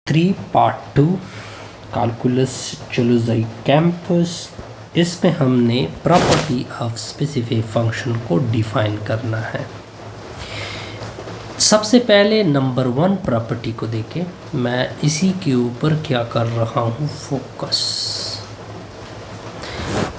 3 part 2 calculus चलोजाई campus. इसमें हमने property of specific function को डिफाइन करना है। सबसे पहले नंबर 1 प्रॉपर्टी को देखें। मैं इसी के ऊपर क्या कर रहा हूँ, फोकस।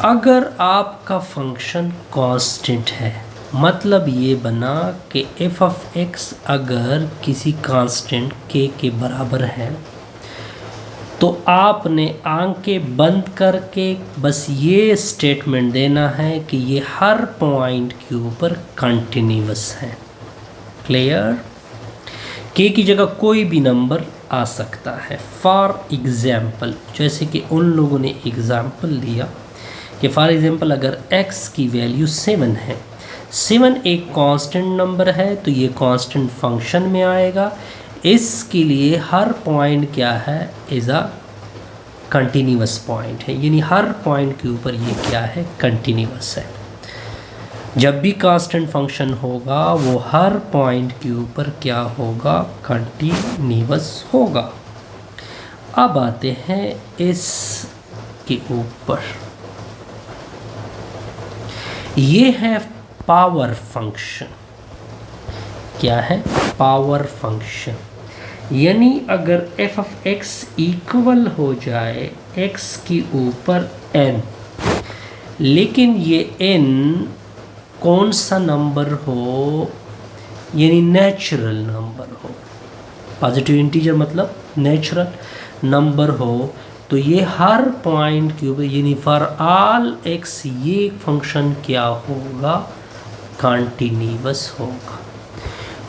अगर आपका फंक्शन कांस्टेंट है, मतलब ये बना कि एफ ऑफ एक्स अगर किसी कांस्टेंट के बराबर है तो आपने आंखें बंद करके बस ये स्टेटमेंट देना है कि ये हर पॉइंट के ऊपर कंटिन्यूअस है। क्लियर? के की जगह कोई भी नंबर आ सकता है। फॉर एग्जाम्पल, जैसे कि उन लोगों ने एग्जाम्पल लिया कि फॉर एग्जाम्पल अगर x की वैल्यू 7 है, 7 एक कांस्टेंट नंबर है तो ये कांस्टेंट फंक्शन में आएगा। इसके लिए हर पॉइंट क्या है, इज़ अ कंटिन्यूअस पॉइंट है, यानी हर पॉइंट के ऊपर ये क्या है, कंटिन्यूअस है। जब भी कांस्टेंट फंक्शन होगा वो हर पॉइंट के ऊपर क्या होगा, कंटिन्यूअस होगा। अब आते हैं इस के ऊपर, ये है पावर फंक्शन। क्या है? Power function. यानी अगर f ऑफ x इक्वल हो जाए x के ऊपर n, लेकिन ये n कौन सा नंबर हो, यानी नेचुरल नंबर हो। पॉजिटिव इंटीजर मतलब नेचुरल नंबर हो, तो ये हर पॉइंट के ऊपर यानी फॉर ऑल x ये फंक्शन क्या होगा, कंटिन्यूअस होगा।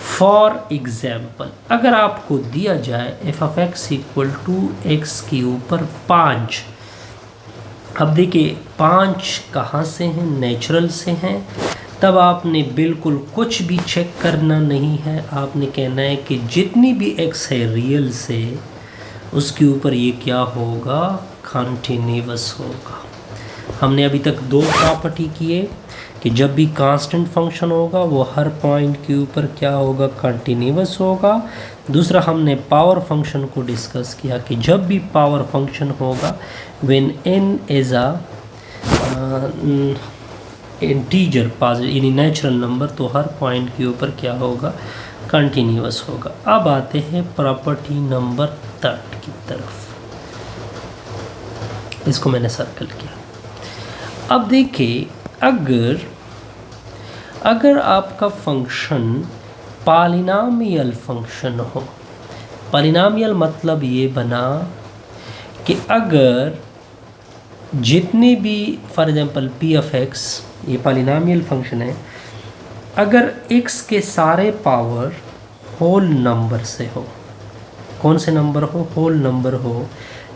फॉर एग्जाम्पल अगर आपको दिया जाए F of X equal to X के ऊपर 5, अब देखिए 5 कहाँ से हैं, नेचुरल से हैं, तब आपने बिल्कुल कुछ भी चेक करना नहीं है। आपने कहना है कि जितनी भी एक्स है रियल से, उसके ऊपर ये क्या होगा, कंटिन्यूअस होगा। हमने अभी तक 2 प्रॉपर्टी किए कि जब भी कांस्टेंट फंक्शन होगा वो हर पॉइंट के ऊपर क्या होगा, कंटिन्यूअस होगा। दूसरा हमने पावर फंक्शन को डिस्कस किया कि जब भी पावर फंक्शन होगा when n is a integer यानी नेचुरल नंबर, तो हर पॉइंट के ऊपर क्या होगा, कंटिन्यूअस होगा। अब आते हैं प्रॉपर्टी नंबर 3 की तरफ। इसको मैंने सर्कल किया। अब देखिए अगर आपका फंक्शन पॉलिनॉमियल फंक्शन हो, पॉलिनॉमियल मतलब ये बना कि अगर जितने भी for example p of x ये पॉलिनॉमियल फंक्शन है, अगर x के सारे पावर होल नंबर से हो, कौन से नंबर हो, होल नंबर हो,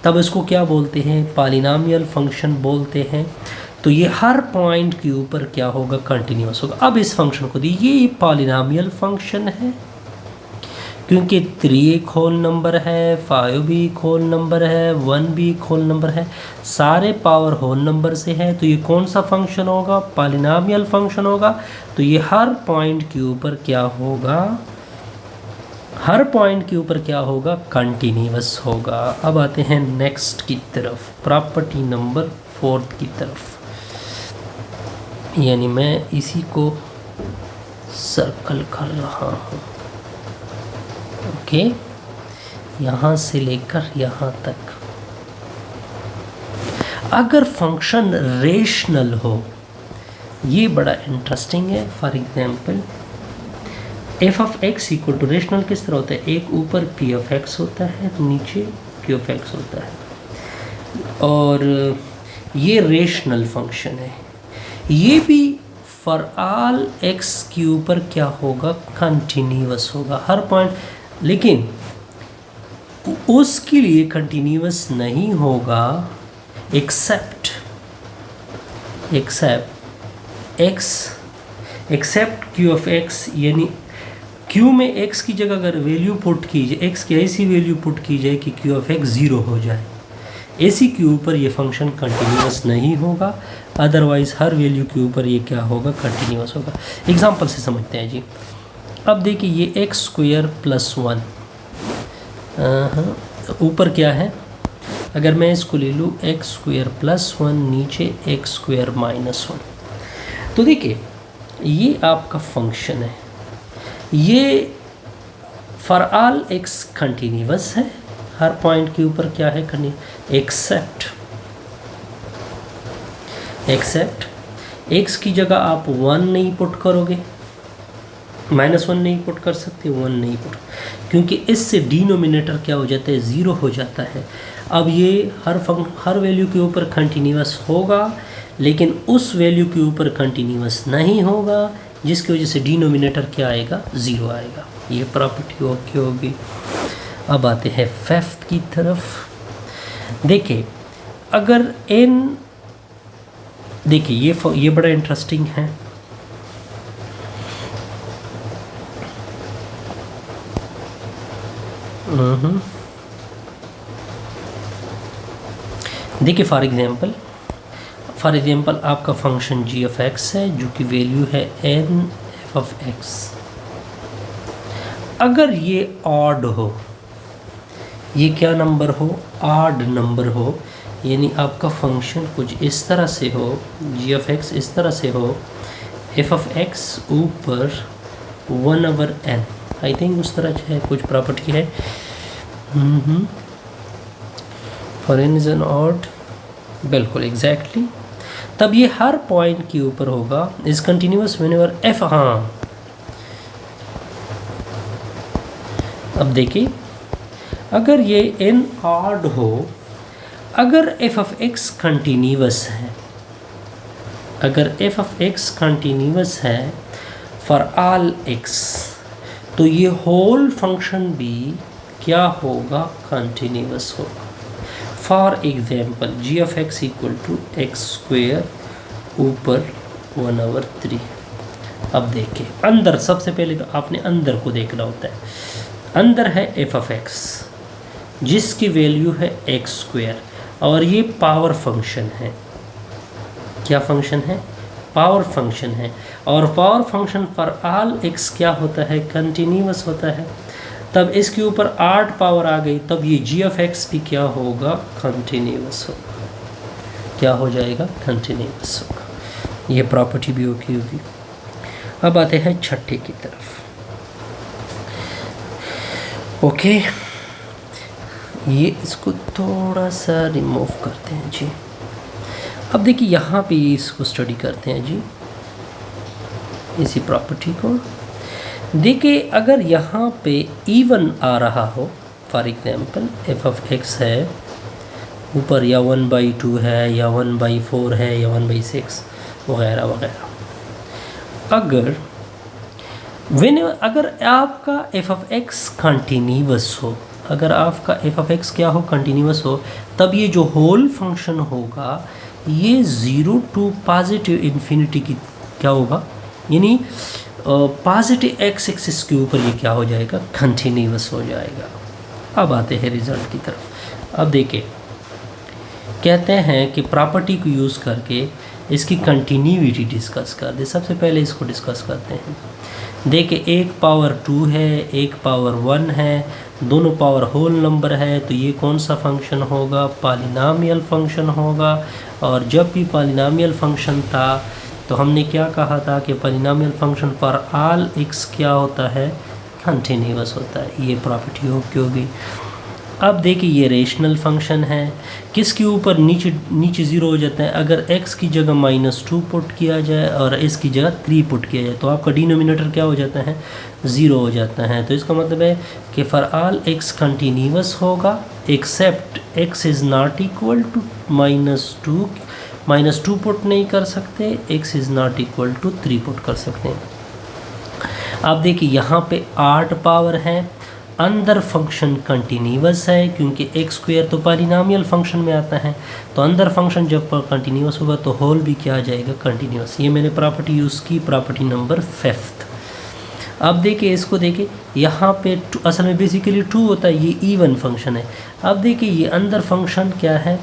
तब इसको क्या बोलते हैं, पॉलिनॉमियल फंक्शन बोलते हैं। तो ये हर पॉइंट के ऊपर क्या होगा, कंटिन्यूअस होगा। अब इस फंक्शन को दी, ये पॉलिनॉमियल फंक्शन है क्योंकि 3 एक होल नंबर है, 5 भी एक होल नंबर है, 1 भी एक होल नंबर है, सारे पावर होल नंबर से है। तो ये कौन सा फंक्शन होगा, पॉलिनॉमियल फंक्शन होगा। तो ये हर पॉइंट के ऊपर क्या होगा, हर पॉइंट के ऊपर क्या होगा, कंटिन्यूअस होगा। अब आते हैं नेक्स्ट की तरफ, प्रॉपर्टी नंबर 4 की तरफ। यानी मैं इसी को सर्कल कर रहा हूँ, ओके, यहाँ से लेकर यहाँ तक। अगर फंक्शन रेशनल हो, ये बड़ा इंटरेस्टिंग है। For example F of X equal to, rational किस तरह होता है, एक ऊपर पी ऑफ एक्स होता है तो नीचे पी ऑफ एक्स होता है, और ये रेशनल फंक्शन है। ये भी फॉर ऑल एक्स के ऊपर क्या होगा, कंटिन्यूअस होगा हर पॉइंट, लेकिन उसके लिए कंटिन्यूअस नहीं होगा एक्सेप्ट क्यू ऑफ एक्स, यानी क्यू में एक्स की जगह अगर वैल्यू पुट की जाए, एक्स की ऐसी वैल्यू पुट की जाए कि क्यू ऑफ एक्स 0 हो जाए, ऐसी के ऊपर ये फंक्शन कंटिन्यूअस नहीं होगा। अदरवाइज हर वैल्यू के ऊपर ये क्या होगा, कंटिन्यूअस होगा। एग्जांपल से समझते हैं जी। अब देखिए ये x² + 1 ऊपर क्या है, अगर मैं इसको ले लूँ एक्स स्क्वायर प्लस 1, नीचे एक्स स्क्वायर माइनस 1, तो देखिए ये आपका फंक्शन है, ये फॉर ऑल एक्स कंटिन्यूअस है, हर पॉइंट के ऊपर क्या है एक्सेप्ट एक्स की जगह आप 1 नहीं पुट करोगे, -1 नहीं पुट कर सकते, 1 नहीं पुट, क्योंकि इससे डिनोमिनेटर क्या हो जाता है, 0 हो जाता है। अब ये हर वैल्यू के ऊपर कंटिन्यूअस होगा, लेकिन उस वैल्यू के ऊपर कंटिन्यूअस नहीं होगा, जिसकी वजह से डिनोमिनेटर क्या आएगा, 0 आएगा। ये प्रॉपर्टी ओके होगी। अब आते हैं फिफ्थ की तरफ। देखिए अगर n, देखिए ये बड़ा इंटरेस्टिंग है। देखिए फॉर एग्जांपल आपका फंक्शन g ऑफ x है, जो कि वैल्यू है n f ऑफ x। अगर ये ऑड हो, ये क्या नंबर हो, ऑड नंबर हो, यानी आपका फंक्शन कुछ इस तरह से हो, g ऑफ x इस तरह से हो, f ऑफ x ऊपर 1/n, आई थिंक उस तरह है, कुछ प्रॉपर्टी है, for n is an odd, बिल्कुल एग्जैक्टली, तब ये हर पॉइंट के ऊपर होगा, इज कंटिन्यूअस व्हेनेवर f, हाँ अब देखिए अगर ये n ऑड हो, अगर f ऑफ x कंटिन्यूअस है, अगर f ऑफ x कंटिन्यूअस है फॉर ऑल x, तो ये होल फंक्शन भी क्या होगा, कंटिन्यूअस होगा। For example g of x equal to X square ऊपर 1/3। अब देखिए अंदर, सबसे पहले तो आपने अंदर को देखना होता है। अंदर है f ऑफ x जिसकी वैल्यू है एक्स स्क्वेयर, और ये पावर फंक्शन है। क्या फंक्शन है, पावर फंक्शन है, और power function for all x क्या होता है, कंटिन्यूअस होता है। तब इसके ऊपर 8 पावर आ गई, तब ये g ऑफ x भी क्या होगा, कंटिन्यूअस होगा। क्या हो जाएगा, कंटिन्यूअस होगा। ये प्रॉपर्टी भी ओके होगी। अब आते हैं छठे की तरफ। ओके ये इसको थोड़ा सा रिमूव करते हैं जी। अब देखिए यहाँ पे इसको स्टडी करते हैं जी, इसी प्रॉपर्टी को। देखिए अगर यहाँ पे इवन आ रहा हो, for example f of x है ऊपर, या 1/2 है, या 1/4 है, या 1/6 वगैरह वगैरह, अगर आपका f ऑफ x कंटिन्यूअस हो, अगर आपका f ऑफ x क्या हो, कंटिन्यूअस हो, तब ये जो होल फंक्शन होगा ये 0 टू पॉजिटिव इन्फिनिटी की क्या होगा, यानी पॉजिटिव x एक्सिस के ऊपर ये क्या हो जाएगा, कंटिन्यूअस हो जाएगा। अब आते हैं रिजल्ट की तरफ। अब देखिए कहते हैं कि प्रॉपर्टी को यूज़ करके इसकी कंटिन्यूटी डिस्कस कर दे। सबसे पहले इसको डिस्कस करते हैं। देखिए एक पावर 2 है, एक पावर 1 है, दोनों पावर होल नंबर है, तो ये कौन सा फंक्शन होगा, पॉलिनॉमियल फंक्शन होगा। और जब भी पॉलिनॉमियल फंक्शन था तो हमने क्या कहा था कि polynomial function for all x क्या होता है, कंटिन्यूअस होता है। ये प्रॉपर्टी ओके होगी। अब देखिए ये रेशनल फंक्शन है, किसके ऊपर नीचे 0 हो जाता है, अगर x की जगह -2 पुट किया जाए और s की जगह 3 पुट किया जाए, तो आपका डिनोमिनेटर क्या हो जाता है, 0 हो जाता है। तो इसका मतलब है कि फॉर ऑल x कंटिन्यूअस होगा except x is not equal to -2 put नहीं कर सकते, x is not equal to 3 put कर सकते हैं। अब देखिए यहाँ पे 8 पावर है, अंदर फंक्शन कंटिन्यूअस है क्योंकि एक्स स्क्वायर तो पॉलिनॉमियल फंक्शन में आता है, तो अंदर फंक्शन जब कंटिन्यूअस होगा तो होल भी क्या आ जाएगा, कंटिन्यूअस। ये मैंने प्रॉपर्टी यूज़ की, प्रॉपर्टी नंबर 5। अब देखिए इसको देखिए, यहाँ पे असल में बेसिकली 2 होता है, ये इवन फंक्शन है। अब देखिए ये अंदर फंक्शन क्या है,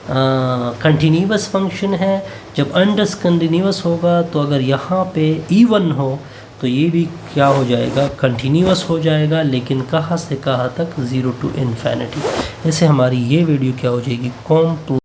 कंटिन्यूअस फंक्शन है। जब अंडर कंटिन्यूअस होगा तो अगर यहाँ पे इवन हो तो ये भी क्या हो जाएगा, कंटिन्यूअस हो जाएगा, लेकिन कहाँ से कहाँ तक, 0 to इन्फिनिटी। ऐसे हमारी ये वीडियो क्या हो जाएगी, कॉम्प्लेक्स